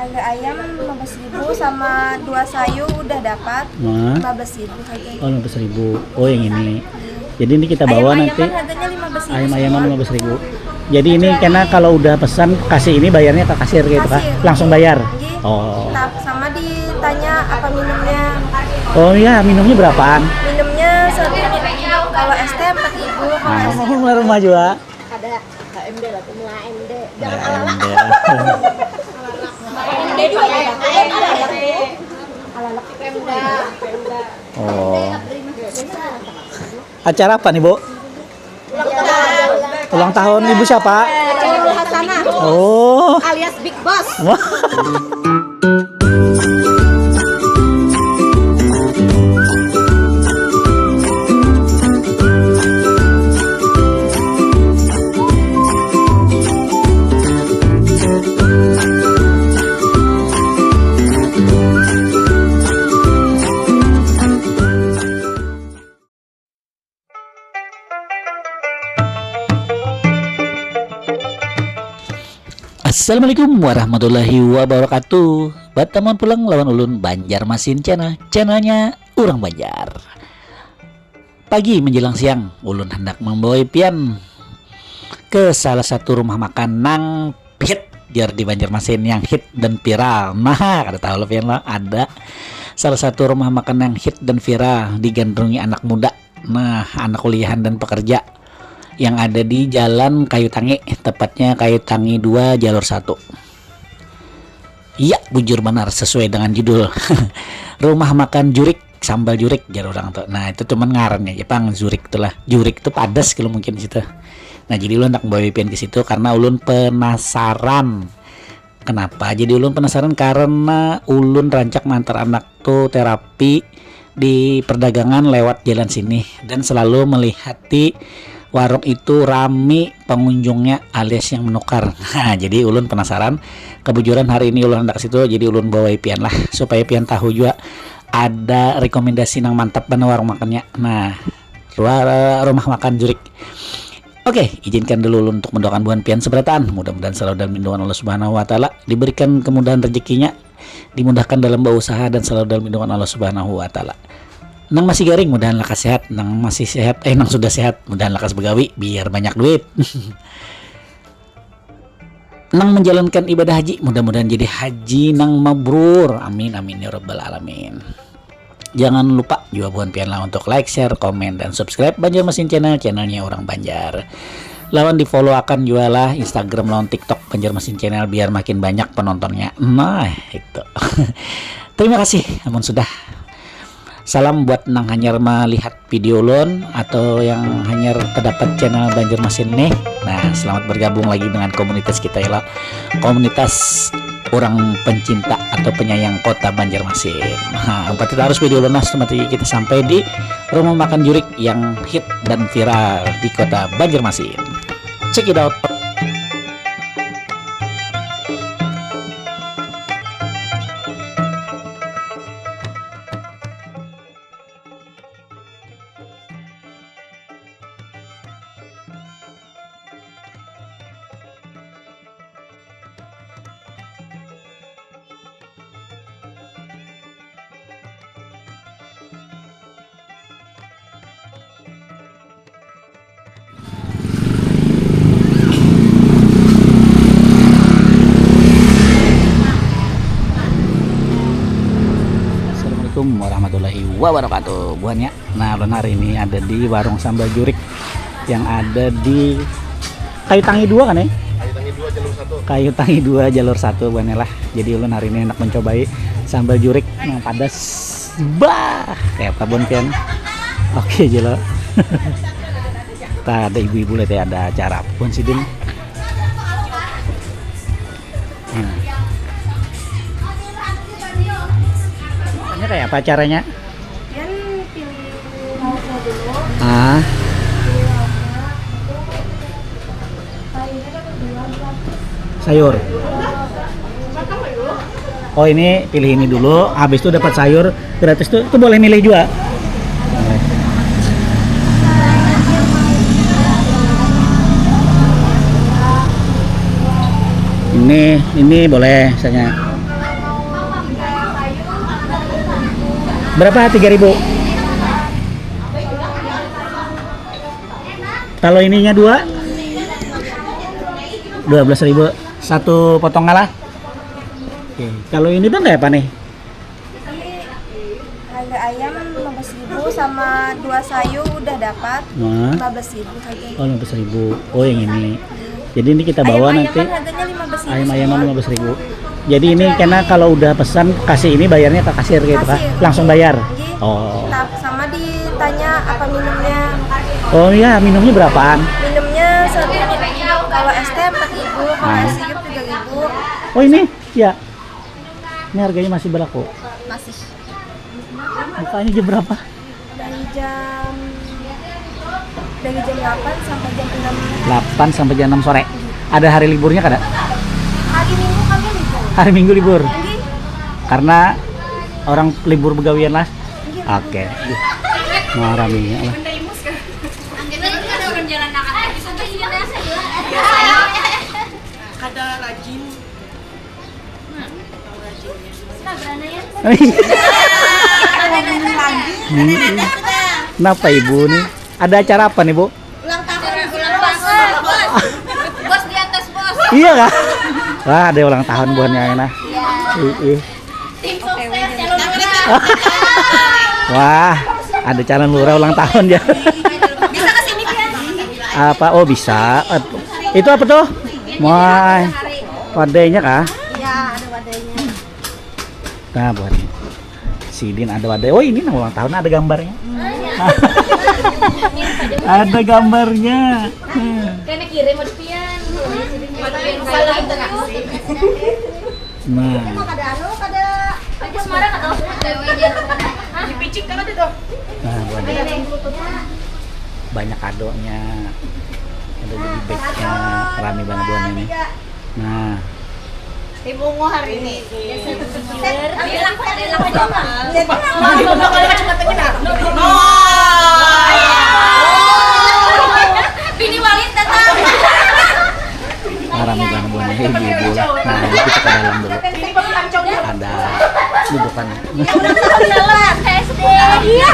Harga ayam 15.000 sama 2 sayur udah dapat. Nah. 15.000 harganya. Oh, 15.000. Oh, yang ini. Jadi ini kita bawa nanti. Ayam-ayaman harganya 15.000. Ayam-ayaman 15.000. Jadi ini karena kalau udah pesan kasih ini bayarnya ke kasir gitu Kak. Langsung bayar. Oh. Nah, sama ditanya apa minumnya. Oh iya, minumnya berapaan? Minumnya kalau es teh 4.000, kalau es Rumah juga. Ada HMD lah, semua AMD. Jangan ala-ala. AMD juga ya. Ala-ala Pemda. Oh. Acara apa nih, Bu? Ulang tahun Ibu siapa? Cerul Hasanah. Oh. Alias Big Boss. Wah. Assalamualaikum warahmatullahi wabarakatuh. Bataman pulang lawan ulun Banjarmasin channelnya Urang Banjar. Pagi menjelang siang, ulun hendak membawa pian ke salah satu rumah makan nang hit jar di Banjarmasin yang hit dan viral. Nah, ada tahu lo pian lo, ada salah satu rumah makan yang hit dan viral digandrungi anak muda. Nah, anak kuliahan dan pekerja yang ada di Jalan Kayu Tangi, tepatnya Kayu Tangi 2 jalur 1. Iya, bujur benar sesuai dengan judul. Rumah makan jurik, sambal jurik jar orang tuh. Nah, itu cuman ngarannya Jepang jurik itulah. Jurik itu padas kalau mungkin situ. Nah, jadi ulun nak bawa pian ke situ karena ulun penasaran. Kenapa? Jadi ulun penasaran karena ulun rancak mantar anak tuh terapi di perdagangan lewat jalan sini dan selalu melihati warung itu rame pengunjungnya alias yang menukar. Nah, jadi ulun penasaran. Kebujuran hari ini ulun hendak situ, jadi ulun bawa pian lah supaya pian tahu juga ada rekomendasi nang mantap bener warung makannya. Nah, rumah makan jurik. Oke, izinkan dulu ulun untuk mendoakan buan pian seberatan. Mudah-mudahan selalu dalam lindungan Allah Subhanahu wa taala, diberikan kemudahan rezekinya, dimudahkan dalam berusaha dan selalu dalam lindungan Allah Subhanahu wa taala. Nang masih garing mudahan lakas sehat, nang masih sehat nang sudah sehat mudahan lakas begawi biar banyak duit. Nang menjalankan ibadah haji mudah-mudahan jadi haji nang mabrur, amin amin ya rabbal alamin. Jangan lupa juga buan pian lah untuk like, share, komen dan subscribe Banjarmasin channelnya Orang Banjar. Lawan di follow akan juga lah Instagram lawan TikTok Banjarmasin channel biar makin banyak penontonnya. Nah itu. Terima kasih namun sudah. Salam buat nang hanyar melihat video lon atau yang hanyar terdapat channel Banjarmasin nih. Nah, selamat bergabung lagi dengan komunitas kita ya, komunitas orang pencinta atau penyayang kota Banjarmasin. Nah, kita harus video lunas tempat kita sampai di rumah makan jurik yang hit dan viral di kota Banjarmasin. Check it out. Assalamualaikum warahmatullahi wabarakatuh buannya. Nah, hari ini ada di warung sambal jurik yang ada di Kayu Tangi 2 kan ya? Kayu Tangi 2 jalur 1 buannya lah. Jadi ulun hari ini enak mencobai sambal jurik yang padas. Bah, kayak apa buan pian? Oke jelo. Ada ibu-ibu lihat ya, ada acara pun sidin. Ini kayak apa caranya? Pian pilih lauknya dulu. Sayur. Oh, ini pilih ini dulu, habis itu dapat sayur gratis tuh. Itu boleh milih juga. Ini boleh misalnya. Berapa? 3.000. Kalau ininya 12.000. Satu potong ngalah. Oke. Kalau ini bang kayak apa nih? Harga ayam 15.000 sama 2 sayur udah dapat Nah. 15.000 harganya. Oh 15.000. Oh yang ini. Jadi ini kita bawa nanti. Harganya 15.000. Ayam-ayaman 15.000. Jadi ini karena kalau udah pesan kasih ini bayarnya ke kasir gitu kah? Kasir. Langsung bayar. Iya. Oh. Sama ditanya apa minumnya. Oh iya, minumnya berapaan? Minumnya kalau es teh 4.000, kalau Nah. es sirup 3.000. Oh ini, ya. Ini harganya masih berlaku. Masih Bukanya jam berapa? dari jam 8 sampai jam 6. 8 sampai jam 6 sore. Ada hari liburnya kada? Hari Minggu kami libur. Hari Minggu libur. Nggih. Karena orang libur begawian lah. Nggih. Oke. Nah, raminya lah. Kenapa ibu nih? Ada acara apa nih bu? Ulang tahun. Bos di atas bos. Iya kah? Wah ada ulang tahun buahnya enak. Iya. Tim sukses calon lurah. Wah ada calon lurah ulang tahun ya. Bisa ke sini Pian? Apa? Oh bisa. Itu apa tuh? Wah, wadahnya kah? Iya, ada wadahnya. Nah buahnya. Sidin ada wadah. Oh ini ulang tahun ada gambarnya. Ada gambarnya. Kayaknya kirim ada Pian. Nah. Kada anu, kada Semarang atau dipicik kan ada tuh. Nah, buahnya. Banyak kadonya. Ada jadi bagnya, rame banget buahnya nih. Nah, Ibu mau hari ini. Bilang Bini Walid datang. rame banget buahnya ibu-ibu lah. Nah, ini kita ke dalam dulu. Ada bukan. Jalan SD. Iya.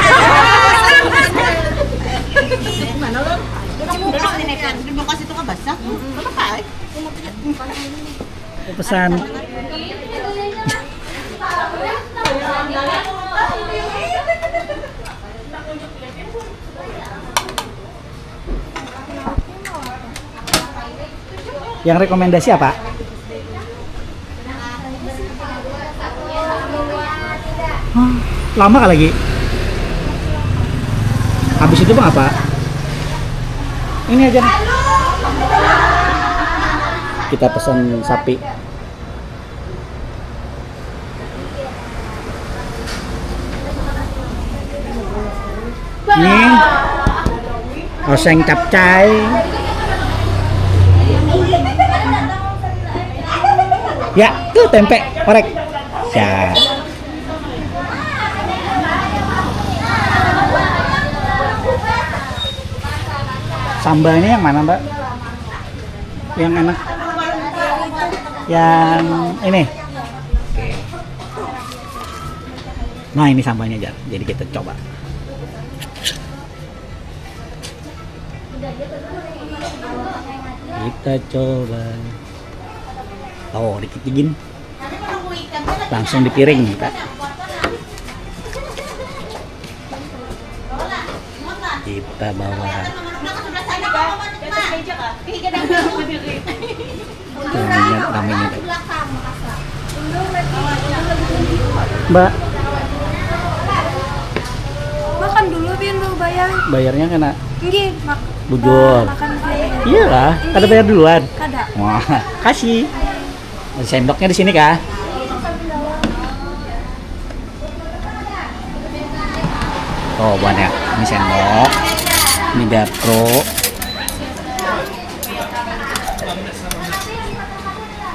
Mana lo? Duduk sini kan. Di bekas itu kan basah. Apa? Pesan. Yang rekomendasi apa? Hah, lama kah lagi? Habis itu bang apa? Ini aja. Kita pesan sapi. Ini oseng capcay. Ya, tuh tempe orek. Ya. Sambalnya yang mana, Mbak? Yang enak? Yang ini. Oke. Nah, ini sambalnya aja. Jadi kita coba. Kita coba. Oh, dikit-dikin. Langsung dipiring kita. Kita bawa. Namanya. Mbak, Makan dulu biar lu bayar. bayarnya kena Nggih, bujur. makan dulu. Iya lah, kada bayar duluan. Kada. Wah, kasih. Sendoknya di sini kah? Oh, banyak. Ini sendok. Ini gapro.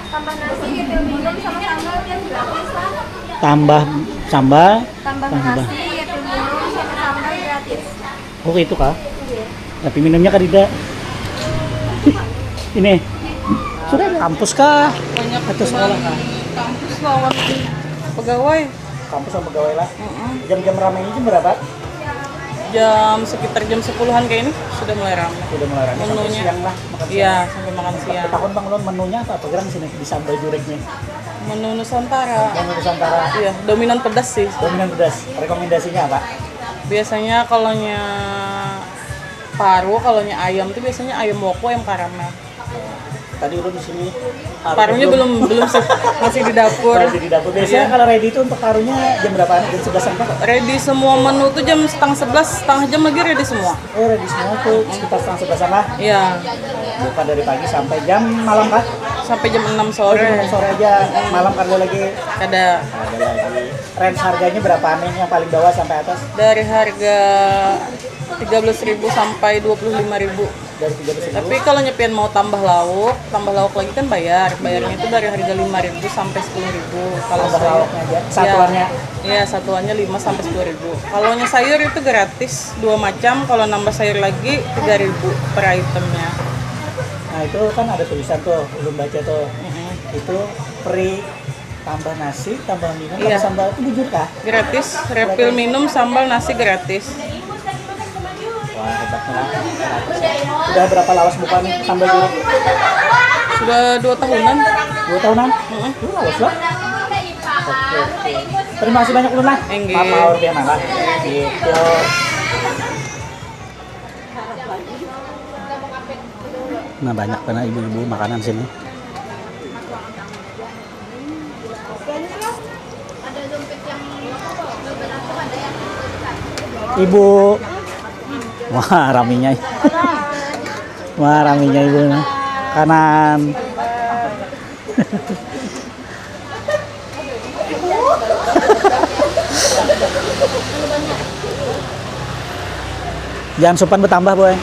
Tambah nasi, minum sama sambal yang gratis lah. Tambah sambal. Tambah nasi, minum sama sambal gratis. Oh, itu kah? Tapi minumnya kan tidak. Ini. Sudah kampus kah? Banyak Atau sekolah kah? kampus lawan pegawai. kampus sama pegawai lah. Jam-jam ramainya jam berapa? Sekitar jam 10-an kayak ini sudah mulai ramai. Udah mulai ramai sampai Menunya. siang lah makan siang. Iya, sampai makan siang. Tahun Bang Ulun menunya apa geram sini di sambal juriknya? Menu Nusantara. Yang Nusantara Iya, dominan pedas sih. dominan pedas. Rekomendasinya apa? Biasanya kalaunya paru, kalaunya ayam tuh biasanya ayam woko yang karamel. Tadi Ulun di sini Parunya belum sih, masih di dapur. Masih di dapur. Biasanya Iya. kalau ready itu untuk parunya jam berapaan? Jam 11-an Pak? Ready semua menu tuh jam setengah 11, setengah jam lagi ready semua. Oh, ready semua tuh sekitar setengah 11-an lah. Iya, Buka dari pagi sampai jam malam Kak? sampai jam 6 Oh, sore. jam sore aja. Malam ada lagi. Ada Ada lagi. Range harganya berapaan nih yang paling bawah sampai atas? dari harga 13.000 sampai 25.000. Dari 13.000. Tapi kalau nyepian mau tambah lauk lagi kan bayarnya itu dari harga 5.000 sampai 10.000. Kalau Tambah sayur, lauknya aja. Satuannya. Iya, satuannya 5 sampai 10.000. Kalau sayur itu gratis 2 macam, kalau nambah sayur lagi 3.000 per itemnya. Nah, itu kan ada tulisan tuh, belum baca tuh. Itu free tambah nasi, tambah minum, tambah Iya. sambal. Itu jujur kah? Gratis, refill minum, sambal, nasi gratis. Wah, hebatnya lah. Udah berapa lawas buka nih sambal juruk? Sudah 2 tahunan. 2 tahunan? Lawas lah. Oke. Terima kasih banyak Luna. Enggak. Maaf Maur Piana lah. Gitu. Nah, banyak banget ibu-ibu makanan sini. Ibu, wah raminya, wah raminya ibu, kanan. Jangan sopan bertambah boy.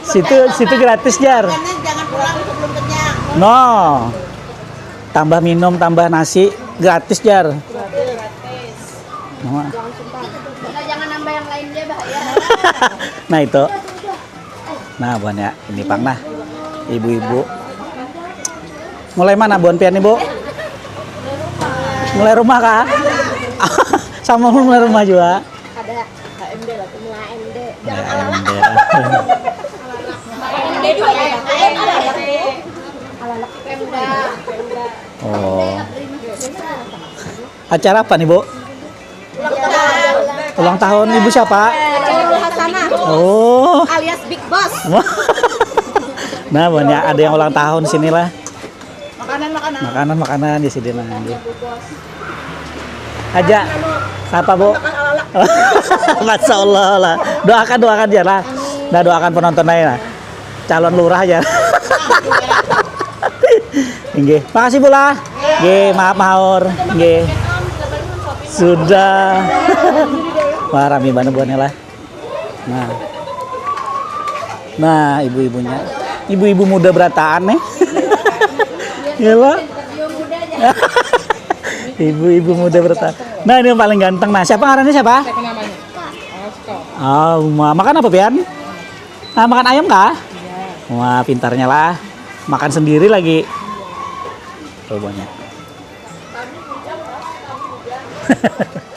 Situ gratis jar. Jangan pulang sebelum kenyang. No, tambah minum, tambah nasi gratis jar. Nah, Jangan nambah yang lain dia bahaya. nah itu. Nah, buan ya, ini Pang nah. Ibu-ibu. Mulai mana buan pian ibu? Mulai rumah kah? Sama mulai rumah juga. Ada HMD lah, semua AMD. Ya, AMD. AMD juga ya. AMD. Oh. Acara apa nih, Bu? Ulang tahun ibu siapa? Nurul Hasanah Oh. alias Big Boss. Nah, banyak ada yang ulang tahun sini lah. Makanan. Makanan di sini lah. Aja. Siapa, Bu? Masya Allah lah. Doakan aja lah. Nah, doakan penonton aja lah. Calon lurah aja. Nggih. Makasih Bu lah. Nggih, maaf Maur. Nggih. Sudah. Wah, rame banget buannya lah. Nah, ibu-ibunya. Ibu-ibu muda berataan nih. Gila. Ibu-ibu muda berataan. Nah, ini yang paling ganteng. Nah, siapa ngarannya siapa? Oh, makan apa, Pian? Ah, makan ayam kah? Wah, pintarnya lah. Makan sendiri lagi. Tuh banyak.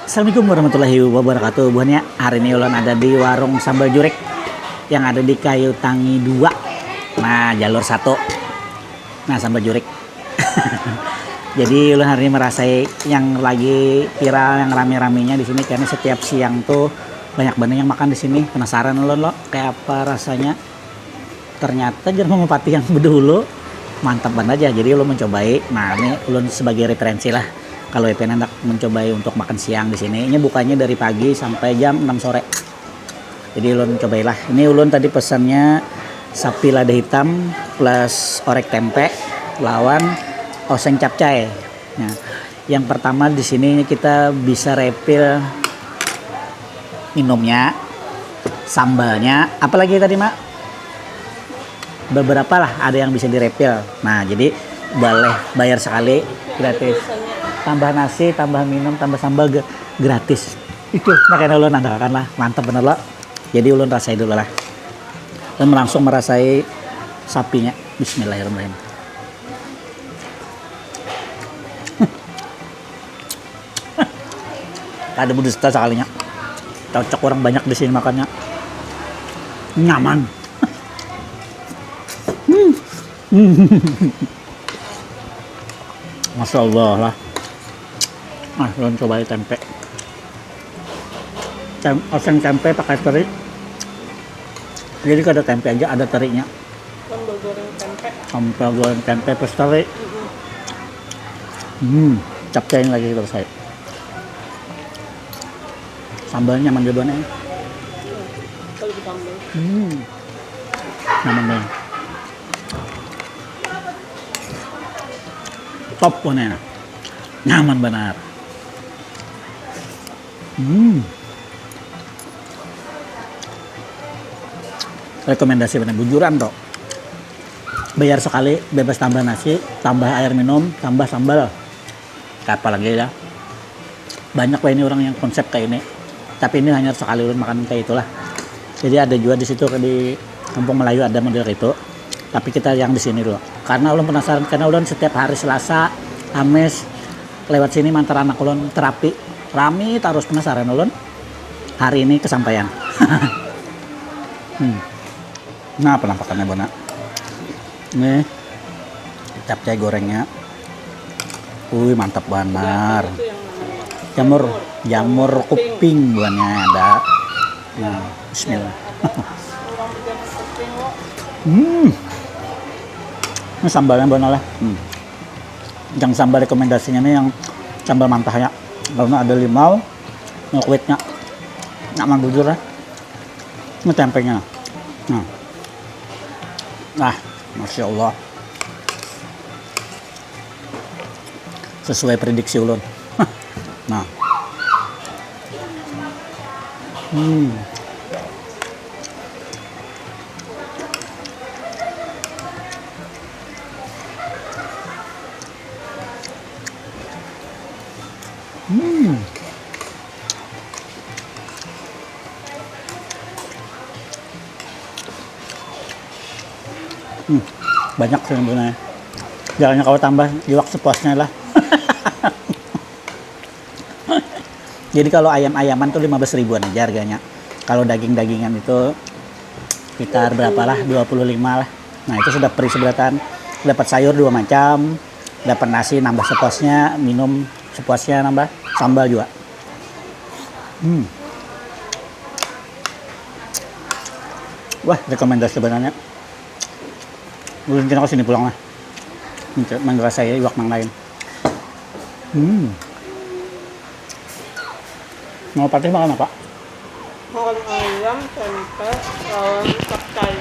Assalamualaikum warahmatullahi wabarakatuh. Buahnya hari ini ulun ada di warung sambal jurek yang ada di Kayu Tangi 2. Nah, jalur 1. Nah, sambal jurek. Jadi ulun hari ini merasai yang lagi viral, yang rame-ramenya di sini karena setiap siang tuh banyak banget yang makan di sini. Penasaran ulun lo kayak apa rasanya? Ternyata jangan mempati yang dulu mantap banget aja. Jadi ulun mencobai. Nah, ini ulun sebagai referensi lah. Kalau pengen hendak mencobai untuk makan siang di sini, ini bukanya dari pagi sampai jam 6 sore. Jadi ulun cobailah. Ini ulun tadi pesannya sapi lada hitam plus orek tempe lawan oseng capcay. Nah, yang pertama di sini kita bisa refill minumnya, sambalnya, apalagi tadi Mak? Beberapa lah ada yang bisa direfill. Nah, jadi boleh bayar sekali gratis. Tambah nasi, tambah minum, tambah sambal gratis. Itu makanya ulun andalkan lah, mantap bener lo. Jadi ulun rasai dulu lah. Dan langsung merasai sapinya. Bismillahirrahmanirrahim. Ada berdusta sekalinya. Cocok orang banyak di sini makannya. Nyaman. Masya Allah lah. Ah, belum cobain tempe. Oseng tempe pakai teri. Jadi kalau ada tempe aja ada terinya. Sambal goreng tempe. Sambal goreng tempe plus teri. Capcain lagi terus saya. Sambalnya nyaman juga nih. Kalau ditambah. Nyaman banget. Top pun enak. Nyaman benar. Rekomendasi benar bujuran toh. Bayar sekali bebas tambah nasi, tambah air minum, tambah sambal. Apalagi ya. Banyak lah ini orang yang konsep kayak ini. Tapi ini hanya sekali ulun makan kayak itulah. Jadi ada juga di situ di Kampung Melayu ada model itu. Tapi kita yang di sini dulu. Karena ulun penasaran karena ulun setiap hari Selasa, Kamis lewat sini mantar anak ulun terapi. Rame terus penasaran ulun. Hari ini kesampaian. Nah, penampakannya Bona. Nih. Capcay gorengnya. Wih, mantap benar. Jamur kuping buahnya ada. Nah, bismillah. Ini sambalnya Bona lah. Yang sambal rekomendasinya nih yang sambal mantahnya. Karena ada limau, kuitnya. Nyaman bujur lah. Ini tempenya. Nah, Masya Allah. Sesuai prediksi ulun. Nah. Banyak sebenarnya. Jalannya kalau tambah iwak sepuasnya lah. Jadi kalau ayam-ayaman tuh 15 ribuan aja harganya. Kalau daging-dagingan itu sekitar berapa lah? 25 lah. Nah, itu sudah free seberatan. Dapat sayur 2 macam, dapat nasi nambah sepuasnya, minum sepuasnya nambah, sambal juga. Wah, rekomendasi sebenarnya. Mungkin kita kesini pulang lah. Manggil saya iwak mang lain. Mau patih makan apa? Makan ayam, tempe, lawan capcay.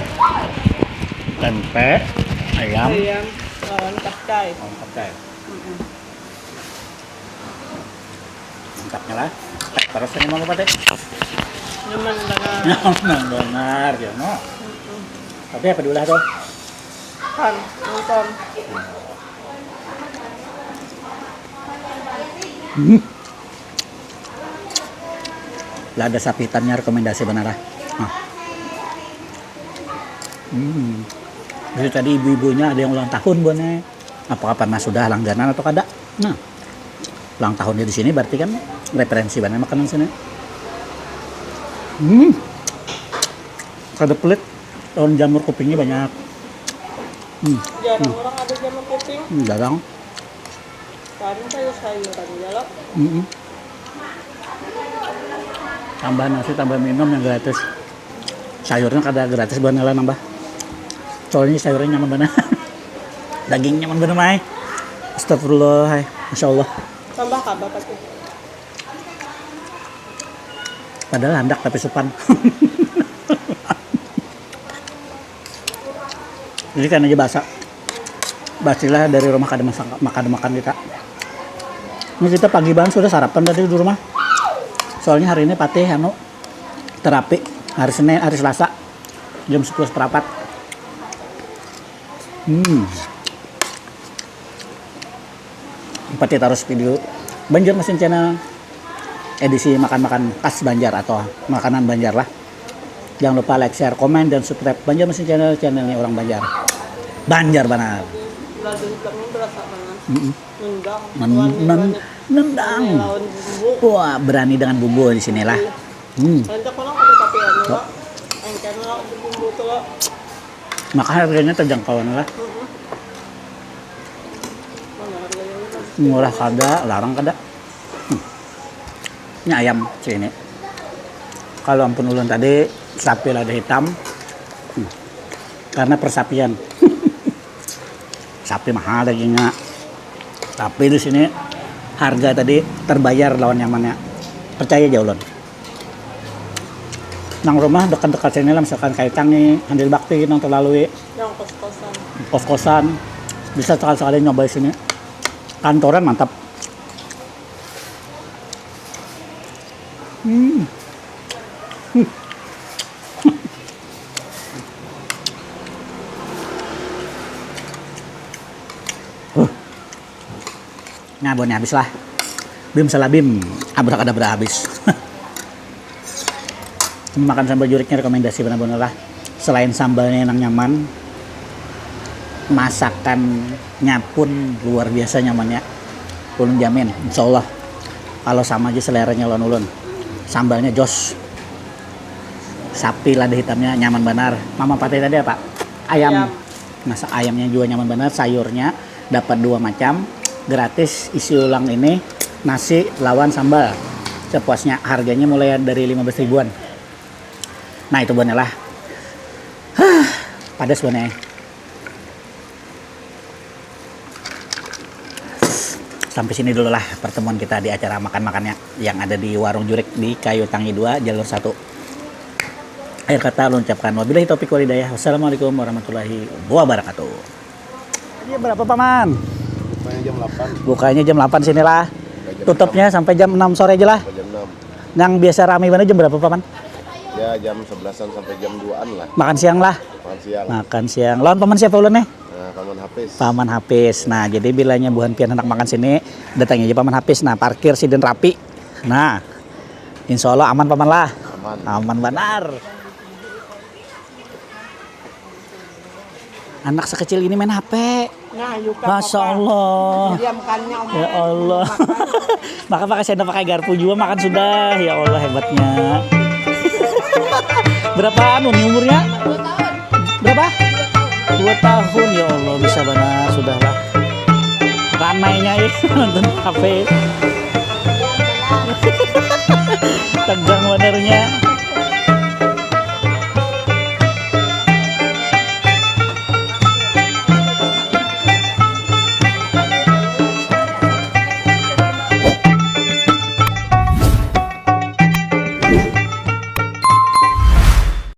Tempe, ayam, Ayam, lawan capcay. capcay. Mantapnya lah. Terus ini mau patih. Nyaman banget. Nyaman benar, ya no. Tapi apa dulu tuh? Kan, nonton. Lada sapi hitamnya rekomendasi benar lah. Jadi tadi ibu-ibunya ada yang ulang tahun Bone. Apakah pernah sudah langganan atau kada? Nah, ulang tahunnya di sini berarti kan referensi banget makanan sini. Kada pelit. Daun jamur kupingnya banyak. Jarang orang ada jamur kuping. Jarang. Sekarang sayur-sayuran jalok. Tambah nasi, tambah minum yang gratis. Sayurnya kada gratis buat nela nambah. Soalnya sayurnya nyaman banget. Dagingnya nyaman banget, Mai. Astagfirullah, hai. Masya Allah. Tambah kabar pasti. Padahal handak tapi supan. Jadi kan aja basah. Basilah dari rumah kada makan kita. Ini kita pagi banget sudah sarapan tadi di rumah. Soalnya hari ini patih terapi hari Senin, hari Selasa jam 10.04. Patih taruh video Banjar Mesin Channel edisi makan-makan khas Banjar atau makanan Banjar lah. Jangan lupa like, share, komen, dan subscribe Banjar Mesin Channel, channelnya orang Banjar. Banjar benar. Lada hitamnya berasa banget. Nendang. Nendang. Lawan bumbu. Wah, berani dengan bumbu di sini lah. Nanti ko lang ada tapi ano lah. Ang kano lang ang bumbu to lah. Maka harganya terjangkauan lah. Murah kada, larang kada. Ini ayam sini. Kalau ampun ulun tadi sapi lada hitam. Karena persapian. Sapi mahal dagingnya. Tapi di sini harga tadi terbayar lawan nyamannya. Percaya aja ulun. Nang rumah dekat-dekat sini lah misalkan Kaitang nih, Handil Bakti nang terlalui. Yang kos-kosan. Kos-kosan bisa sekali-sekali nyoba di sini. Kantoran mantap. Ngabonnya habis lah. Bim salah bim, abrakadabra habis. Makan sambal juriknya rekomendasi benar-benar lah. Selain sambalnya yang nyaman, masakannya pun luar biasa nyamannya. Ulun jamin, insya Allah kalau sama aja seleranya ulun. Sambalnya jos. Sapi lada hitamnya nyaman benar. Mama patah tadi apa? Ayam. Masak ayamnya juga nyaman benar. Sayurnya dapat 2 macam. Gratis isi ulang ini nasi lawan sambal. Sepuasnya harganya mulai dari 15 ribuan. Nah itu bener lah. Padas bener. Sampai sini dulu lah pertemuan kita di acara makan-makannya yang ada di Warung Jurik di Kayu Tangi 2 Jalur 1. Akhir kata lu ucapkan wabillahi taufiq wal hidayah. Wassalamualaikum warahmatullahi wabarakatuh. Ini berapa paman? Bukanya jam 8. Bukanya jam 8 sinilah. Tutupnya sampai jam 6 sore aja lah. Sampai jam 6. Yang biasa ramai mana jam berapa paman? Ya jam 11-an sampai jam 2-an lah. Makan siang lah. Makan siang. Makan siang. Lawan paman siapa ulun nih? Nah, Paman Hafiz. Paman Hafiz. Nah, jadi bilanya buhan pian hendak makan sini, datangnya aja Paman Hafiz. Nah, parkir siden rapi. Nah, insya Allah aman paman lah. Aman. Aman benar. Anak sekecil ini main HP. Nah, yuka Masya Allah. diamkannya om. Ya Allah. Maka pakai sendok pakai garpu juga makan sudah. Ya Allah hebatnya. Berapaan nih umurnya? 2 tahun. Berapa? 2 tahun. Ya Allah bisa benar sudah lah. Ramainya ya nonton HP. Tegang benernya.